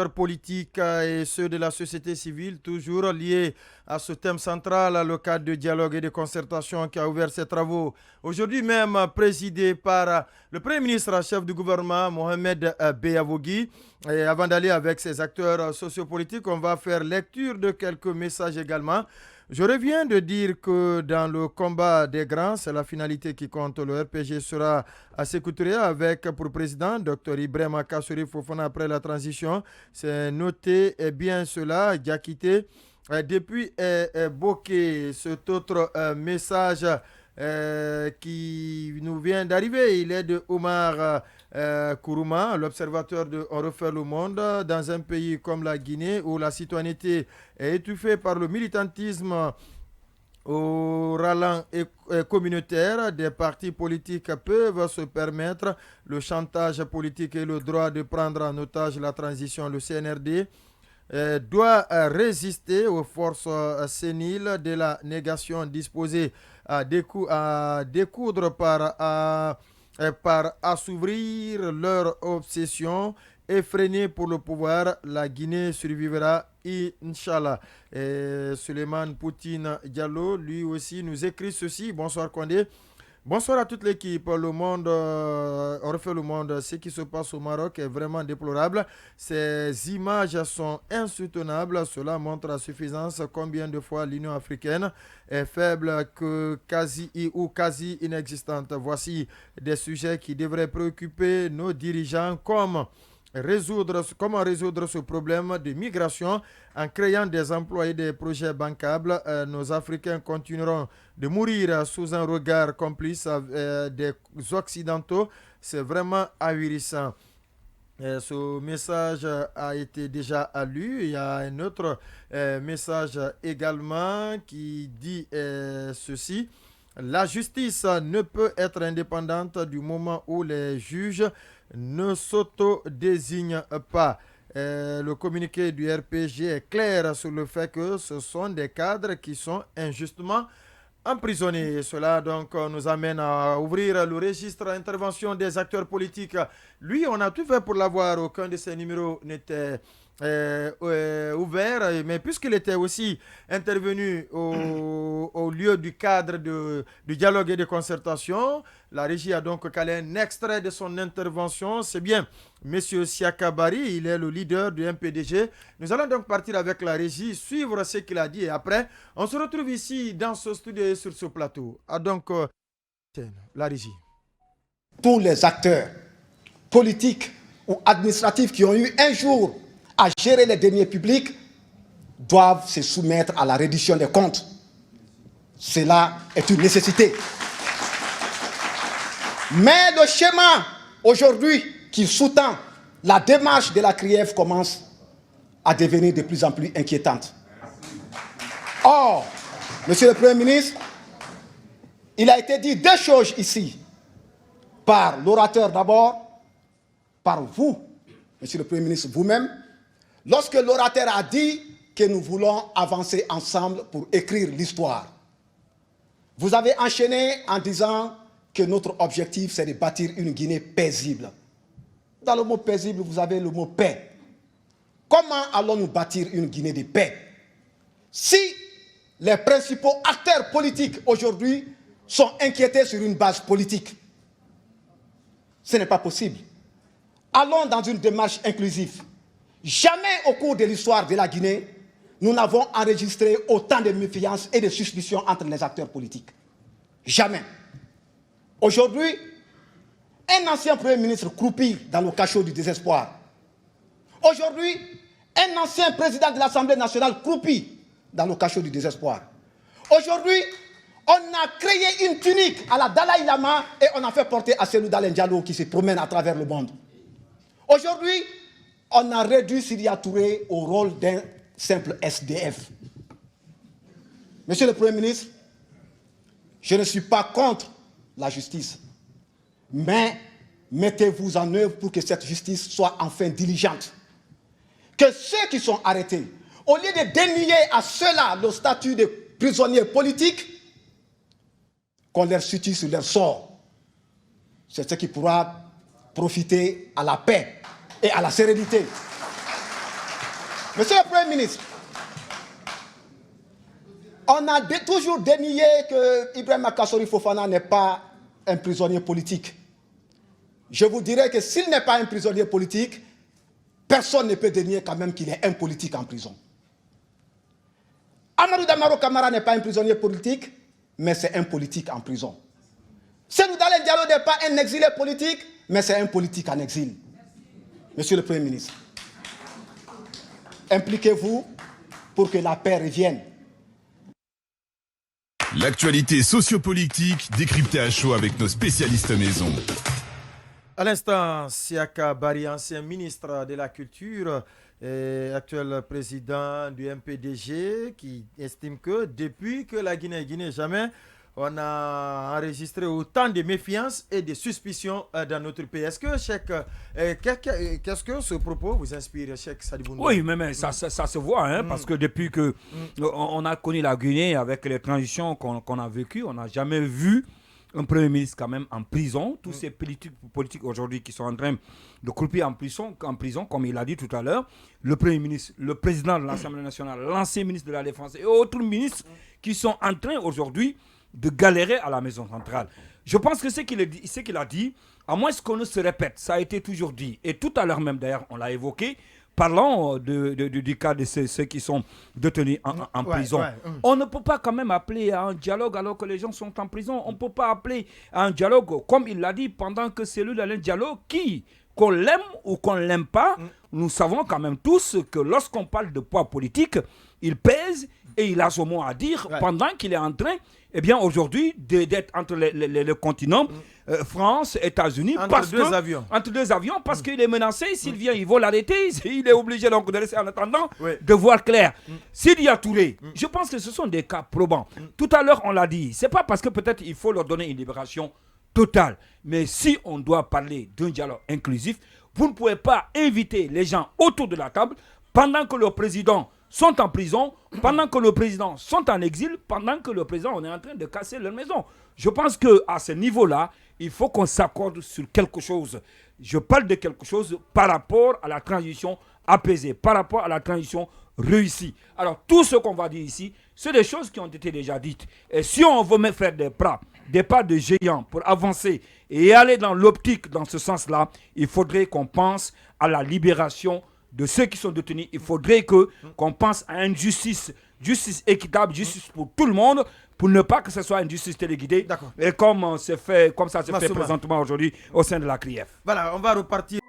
politiques et ceux de la société civile, toujours liés à ce thème central, le cadre de dialogue et de concertation qui a ouvert ses travaux. Aujourd'hui même présidé par le Premier ministre, chef du gouvernement, Mohamed Beyavogui. Et avant d'aller avec ces acteurs sociopolitiques, on va faire lecture de quelques messages également. Je reviens de dire que dans le combat des grands, c'est la finalité qui compte. Le RPG sera à s'écouter avec pour président Dr Ibrahima Kassouri Fofana après la transition. C'est noté et bien cela, Diakité. Depuis Bokeh, cet autre message qui nous vient d'arriver, il est de Omar Kourouma, l'observateur de On refait le monde, dans un pays comme la Guinée où la citoyenneté est étouffée par le militantisme au ralent communautaire. Des partis politiques peuvent se permettre le chantage politique et le droit de prendre en otage la transition. Le CNRD doit résister aux forces séniles de la négation disposées à découdre par assouvir leur obsession et freiner pour le pouvoir. La Guinée survivra, Inch'Allah. Suleiman Poutine Diallo, lui aussi, nous écrit ceci. Bonsoir Condé. Bonsoir à toute l'équipe. Le monde, on refait le monde. Ce qui se passe au Maroc est vraiment déplorable. Ces images sont insoutenables. Cela montre à suffisance combien de fois l'Union africaine est faible que quasi inexistante. Voici des sujets qui devraient préoccuper nos dirigeants comment résoudre ce problème de migration en créant des emplois et des projets bancables. Nos Africains continueront de mourir sous un regard complice des Occidentaux. C'est vraiment ahurissant. Ce message a été déjà lu. Il y a un autre message également qui dit ceci. La justice ne peut être indépendante du moment où les juges ne s'auto-désignent pas. Le communiqué du RPG est clair sur le fait que ce sont des cadres qui sont injustement emprisonnés. Cela donc nous amène à ouvrir le registre d'intervention des acteurs politiques. Lui, on a tout fait pour l'avoir. Aucun de ses numéros n'était ouvert, mais puisqu'il était aussi intervenu au lieu du cadre du dialogue et de concertation, la régie a donc calé un extrait de son intervention. C'est bien Monsieur Siaka Bari, il est le leader du MPDG. Nous allons donc partir avec la régie, suivre ce qu'il a dit et après, on se retrouve ici dans ce studio et sur ce plateau. Donc, la régie. Tous les acteurs politiques ou administratifs qui ont eu un jour à gérer les deniers publics doivent se soumettre à la reddition des comptes. Cela est une nécessité. Mais le schéma aujourd'hui qui sous-tend la démarche de la CRIEF commence à devenir de plus en plus inquiétante. Or, Monsieur le Premier ministre, il a été dit deux choses ici, par l'orateur d'abord, par vous, Monsieur le Premier ministre, vous-même, lorsque l'orateur a dit que nous voulons avancer ensemble pour écrire l'histoire. Vous avez enchaîné en disant que notre objectif, c'est de bâtir une Guinée paisible. Dans le mot paisible, vous avez le mot paix. Comment allons-nous bâtir une Guinée de paix si les principaux acteurs politiques aujourd'hui sont inquiétés sur une base politique? Ce n'est pas possible. Allons dans une démarche inclusive. Jamais au cours de l'histoire de la Guinée, nous n'avons enregistré autant de méfiance et de suspicion entre les acteurs politiques. Jamais. Aujourd'hui, un ancien Premier ministre croupit dans le cachot du désespoir. Aujourd'hui, un ancien président de l'Assemblée nationale croupit dans le cachot du désespoir. Aujourd'hui, on a créé une tunique à la Dalai Lama et on a fait porter à Cellou Dalein Diallo qui se promène à travers le monde. Aujourd'hui, on a réduit Sidya Touré au rôle d'un simple SDF. Monsieur le Premier ministre, je ne suis pas contre la justice, mais mettez-vous en œuvre pour que cette justice soit enfin diligente. Que ceux qui sont arrêtés, au lieu de dénier à ceux-là le statut de prisonniers politiques, qu'on leur situe sur leur sort. C'est ce qui pourra profiter à la paix et à la sérénité. Monsieur le Premier ministre, on a toujours dénié que Ibrahima Kassori Fofana n'est pas un prisonnier politique. Je vous dirais que s'il n'est pas un prisonnier politique, personne ne peut dénier quand même qu'il est un politique en prison. Amadou Damaro Camara n'est pas un prisonnier politique, mais c'est un politique en prison. Seydou Dalein Diallo n'est pas un exilé politique, mais c'est un politique en exil. Monsieur le Premier ministre, impliquez-vous pour que la paix revienne. L'actualité sociopolitique décryptée à chaud avec nos spécialistes maison. À l'instant, Siaka Bari, ancien ministre de la Culture et actuel président du MPDG, qui estime que depuis que la Guinée est Guinée, jamais on a enregistré autant de méfiance et de suspicions dans notre pays. Est-ce que, Cheikh, qu'est-ce que ce propos vous inspire, Cheikh Sadibou? Oui, mais ça se voit, hein, parce que depuis que on a connu la Guinée avec les transitions qu'on a vécues, on n'a jamais vu un Premier ministre quand même en prison. Tous ces politiques aujourd'hui qui sont en train de croupir en prison, comme il a dit tout à l'heure, le Premier ministre, le président de l'Assemblée nationale, l'ancien ministre de la Défense et autres ministres qui sont en train aujourd'hui de galérer à la maison centrale. Je pense que ce qu'il a dit, à moins qu'on ne se répète, ça a été toujours dit. Et tout à l'heure même, d'ailleurs, on l'a évoqué, parlant du cas de ceux qui sont détenus en prison. On ne peut pas quand même appeler à un dialogue alors que les gens sont en prison. On ne peut pas appeler à un dialogue, comme il l'a dit, pendant que c'est lui Dalein Diallo qui, qu'on l'aime ou qu'on ne l'aime pas, nous savons quand même tous que lorsqu'on parle de poids politique, il pèse et il a son mot à dire pendant qu'il est en train, eh bien aujourd'hui, d'être entre les continents, France, États-Unis, entre deux avions, parce qu'il est menacé. S'il vient, ils vont l'arrêter. Il est obligé donc de laisser en attendant de voir clair. S'il y a Touré, je pense que ce sont des cas probants. Tout à l'heure, on l'a dit, c'est pas parce que peut-être il faut leur donner une libération totale, mais si on doit parler d'un dialogue inclusif, vous ne pouvez pas inviter les gens autour de la table pendant que le président sont en prison, pendant que le président sont en exil, pendant que le président on est en train de casser leur maison. Je pense qu'à ce niveau-là, il faut qu'on s'accorde sur quelque chose. Je parle de quelque chose par rapport à la transition apaisée, par rapport à la transition réussie. Alors, tout ce qu'on va dire ici, c'est des choses qui ont été déjà dites. Et si on veut faire des pas de géant pour avancer et aller dans l'optique dans ce sens-là, il faudrait qu'on pense à la libération de ceux qui sont détenus. Il faudrait qu'on pense à une justice équitable, justice pour tout le monde, pour ne pas que ce soit une justice téléguidée. Et comme ça se fait présentement aujourd'hui au sein de la CRIEF. Voilà, on va repartir.